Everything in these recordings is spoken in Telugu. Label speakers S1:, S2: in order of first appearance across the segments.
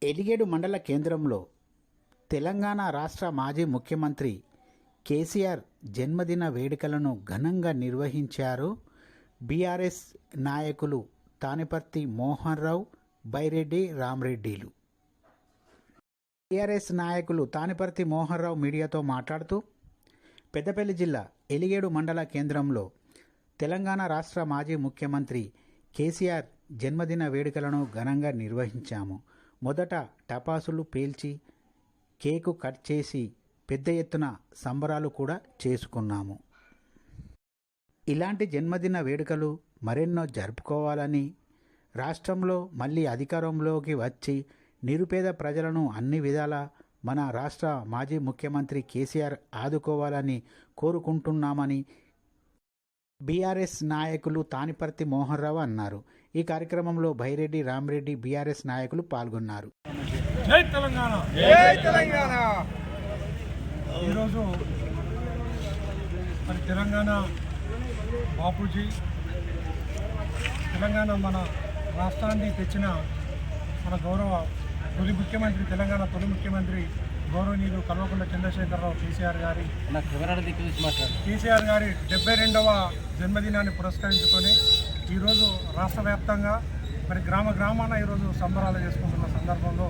S1: ఎలిగేడు మండల కేంద్రంలో తెలంగాణ రాష్ట్ర మాజీ ముఖ్యమంత్రి కేసీఆర్ జన్మదిన వేడుకలను ఘనంగా నిర్వహించారు. బీఆర్ఎస్ నాయకులు తానిపర్తి మోహన్ రావు, బైరెడ్డి రామరెడ్డిలు. బీఆర్ఎస్ నాయకులు తానిపర్తి మోహన్ రావు మీడియాతో మాట్లాడుతూ, పెద్దపల్లి జిల్లా ఎలిగేడు మండల కేంద్రంలో తెలంగాణ రాష్ట్ర మాజీ ముఖ్యమంత్రి కేసీఆర్ జన్మదిన వేడుకలను ఘనంగా నిర్వహించాము. మొదట టపాసులు పేల్చి కేకు కట్ చేసి పెద్ద ఎత్తున సంబరాలు కూడా చేసుకున్నాము. ఇలాంటి జన్మదిన వేడుకలు మరెన్నో జరుపుకోవాలని, రాష్ట్రంలో మళ్ళీ అధికారంలోకి వచ్చి నిరుపేద ప్రజలను అన్ని విధాలా మన రాష్ట్ర మాజీ ముఖ్యమంత్రి కేసీఆర్ ఆదుకోవాలని కోరుకుంటున్నామని బీఆర్ఎస్ నాయకులు తానిపర్తి మోహన్ రావు అన్నారు. ఈ కార్యక్రమంలో బైరెడ్డి రామరెడ్డి బీఆర్ఎస్ నాయకులు పాల్గొన్నారు.
S2: జై తెలంగాణ, జై తెలంగాణ. ఈరోజు మరి తెలంగాణ బాపూజీ తెలంగాణ మన రాష్ట్రాన్ని తెచ్చిన మన గౌరవ తొలి ముఖ్యమంత్రి, తెలంగాణ తొలి ముఖ్యమంత్రి గౌరవనీయులు కల్వకుంట్ల చంద్రశేఖరరావు కేసీఆర్ గారి 72వ జన్మదినాన్ని పురస్కరించుకొని ఈరోజు రాష్ట్ర వ్యాప్తంగా మరి గ్రామాన ఈరోజు సంబరాలు చేసుకుంటున్న సందర్భంలో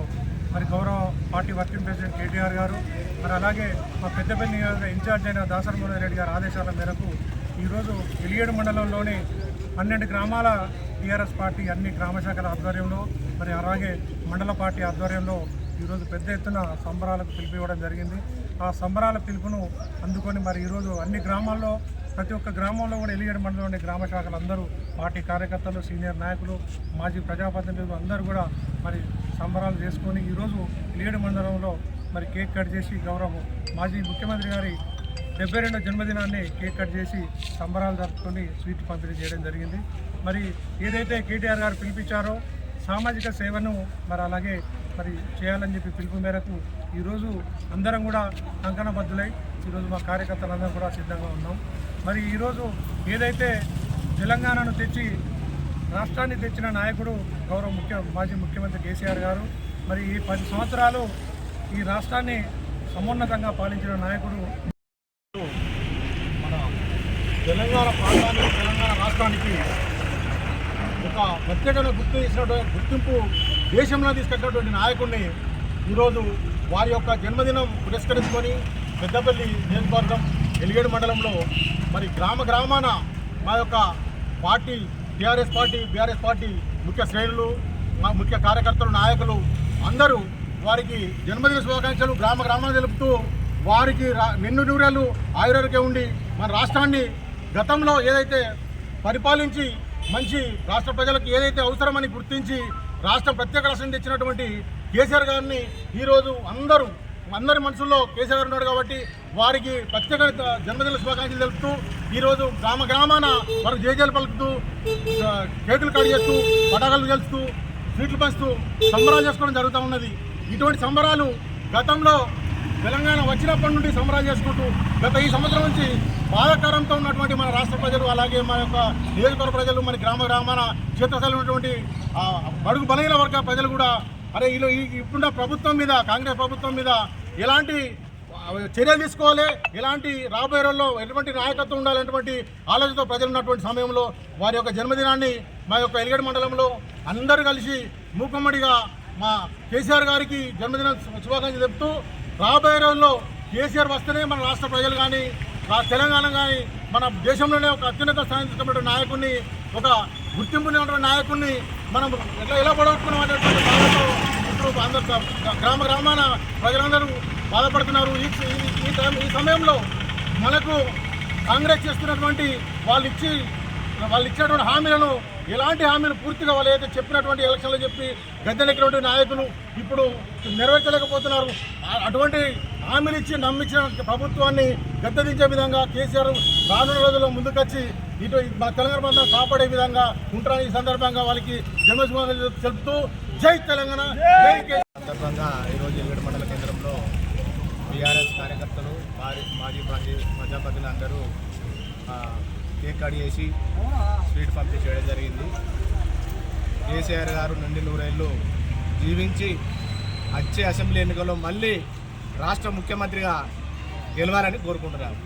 S2: మరి గౌరవ పార్టీ వర్కింగ్ ప్రెసిడెంట్ కేటీఆర్ గారు, మరి అలాగే మా పెద్దపల్లి ఇన్ఛార్జ్ అయిన దాసరి రెడ్డి గారి ఆదేశాల మేరకు ఈరోజు ఎలిగేడు మండలంలోని 12 గ్రామాల టీఆర్ఎస్ పార్టీ అన్ని గ్రామ శాఖల ఆధ్వర్యంలో, మరి అలాగే మండల పార్టీ ఆధ్వర్యంలో ఈరోజు పెద్ద ఎత్తున సంబరాలకు పిలుపు ఇవ్వడం జరిగింది. ఆ సంబరాల పిలుపును అందుకొని మరి ఈరోజు అన్ని గ్రామాల్లో, ప్రతి ఒక్క గ్రామంలో కూడా ఎలిగేడు మండలంలోని గ్రామ శాఖలు అందరూ, పార్టీ కార్యకర్తలు, సీనియర్ నాయకులు, మాజీ ప్రజాప్రతినిధులు అందరూ కూడా మరి సంబరాలు చేసుకొని ఈరోజు ఎలిగేడు మండలంలో మరి కేక్ కట్ చేసి గౌరవ మాజీ ముఖ్యమంత్రి గారి 72వ జన్మదినాన్ని కేక్ కట్ చేసి సంబరాలు జరుపుకొని స్వీట్ పంపిణీ చేయడం జరిగింది. మరి ఏదైతే కేటీఆర్ గారు పిలిపించారో సామాజిక సేవను మరి అలాగే మరి చేయాలని చెప్పి పిలుపు మేరకు ఈరోజు అందరం కూడా కంకణబద్ధులై ఈరోజు మా కార్యకర్తలందరం కూడా సిద్ధంగా ఉన్నాం. మరి ఈరోజు ఏదైతే తెలంగాణను తెచ్చి రాష్ట్రాన్ని తెచ్చిన నాయకుడు గౌరవ మాజీ ముఖ్యమంత్రి కేసీఆర్ గారు, మరి ఈ 10 సంవత్సరాలు ఈ రాష్ట్రాన్ని సమున్నతంగా పాలించిన నాయకుడు, మన తెలంగాణ ప్రాంతానికి, తెలంగాణ రాష్ట్రానికి ఒక ప్రత్యేకమైన గుర్తింపు దేశంలో తీసుకెళ్ళినటువంటి నాయకుడిని ఈరోజు వారి యొక్క జన్మదినం పురస్కరించుకొని పెద్దపల్లి నియోజకవర్గం ఎలిగేడు మండలంలో మరి గ్రామాన మా యొక్క party TRS party, BRS party ముఖ్య శ్రేణులు, మా ముఖ్య కార్యకర్తలు, నాయకులు అందరూ వారికి జన్మదిన శుభాకాంక్షలు గ్రామాన తెలుపుతూ వారికి నిండు నూరేళ్ళు ఆయుర్వేదిక ఉండి మన రాష్ట్రాన్ని గతంలో ఏదైతే పరిపాలించి మంచి రాష్ట్ర ప్రజలకు ఏదైతే అవసరమని గుర్తించి ప్రత్యేక రాష్ట్రం తెచ్చినటువంటి కేసీఆర్ గారిని ఈరోజు అందరి మనసుల్లో కేసీఆర్ గారు ఉన్నాడు కాబట్టి వారికి ప్రత్యేక జన్మదిన శుభాకాంక్షలు తెలుపుతూ ఈరోజు గ్రామాన వారికి జయజయలు పలుకుతూ కేకులు కట్ చేస్తూ పటాకులు గెలుస్తూ స్వీట్లు పంచుతూ సంబరాలు చేసుకోవడం జరుగుతూ ఉన్నది. ఇటువంటి సంబరాలు గతంలో తెలంగాణ వచ్చినప్పటి నుండి సంబరాలు చేసుకుంటూ గత ఈ సంవత్సరం నుంచి బాధాకరంతో ఉన్నటువంటి మన రాష్ట్ర ప్రజలు, అలాగే మన యొక్క నియోజకవర్గ ప్రజలు, మన గ్రామాన క్షేత్రస్థాయిలో ఉన్నటువంటి బడుగు బలహీన వర్గ ప్రజలు కూడా అరే ఇప్పుడున్న ప్రభుత్వం మీద, కాంగ్రెస్ ప్రభుత్వం మీద ఎలాంటి చర్యలు తీసుకోవాలి, ఎలాంటి రాబోయే రోజుల్లో ఎటువంటి నాయకత్వం ఉండాలనేటువంటి ఆలోచనతో ప్రజలు ఉన్నటువంటి సమయంలో వారి యొక్క జన్మదినాన్ని మా యొక్క ఎలిగేడు మండలంలో అందరూ కలిసి మూకుమ్మడిగా మా కేసీఆర్ గారికి జన్మదిన శుభాకాంక్షలు చెప్తూ రాబోయే రోజుల్లో కేసీఆర్ వస్తేనే మన రాష్ట్ర ప్రజలు కానీ, తెలంగాణ కానీ, మన దేశంలోనే ఒక అత్యున్నత స్థానం తీసుకున్నటువంటి నాయకుడిని, ఒక గుర్తింపున్నటువంటి నాయకుడిని మనం ఎలా పడగొట్టుకున్నాం అనేటువంటి బాధతో ఇప్పుడు అందరు గ్రామాన ప్రజలందరూ బాధపడుతున్నారు. ఈ సమయంలో మనకు కాంగ్రెస్ చేస్తున్నటువంటి వాళ్ళు ఇచ్చినటువంటి హామీలను, ఎలాంటి హామీలు పూర్తిగా వాళ్ళు ఏదైతే చెప్పినటువంటి ఎలక్షన్లో చెప్పి గద్దెనెక్కినటువంటి నాయకులు ఇప్పుడు నెరవేర్చలేకపోతున్నారు. అటువంటి హామీలు ఇచ్చి నమ్మించిన ప్రభుత్వాన్ని గద్దెదించే విధంగా కేసీఆర్ రానున్న రోజుల్లో ముందుకొచ్చి ఇటు మా తెలంగాణ ప్రాంతం కాపాడే విధంగా ఉంటారని ఈ సందర్భంగా వాళ్ళకి జన్మదిన తెలుపుతూ జై తెలంగాణ, జై సందర్భంగా ఈరోజు ఎలిగేడు మండల కేంద్రంలో బీఆర్ఎస్ కార్యకర్తలు, మాజీ ప్రజాప్రతినిధులు అందరూ కేక్ కట్ చేసి స్వీట్ పంపిణీ చేయడం జరిగింది. కేసీఆర్ గారు నుండి 100 ఏళ్ళు జీవించి
S3: వచ్చే అసెంబ్లీ ఎన్నికల్లో మళ్ళీ రాష్ట్ర ముఖ్యమంత్రిగా గెలవాలని కోరుకుంటున్నాను.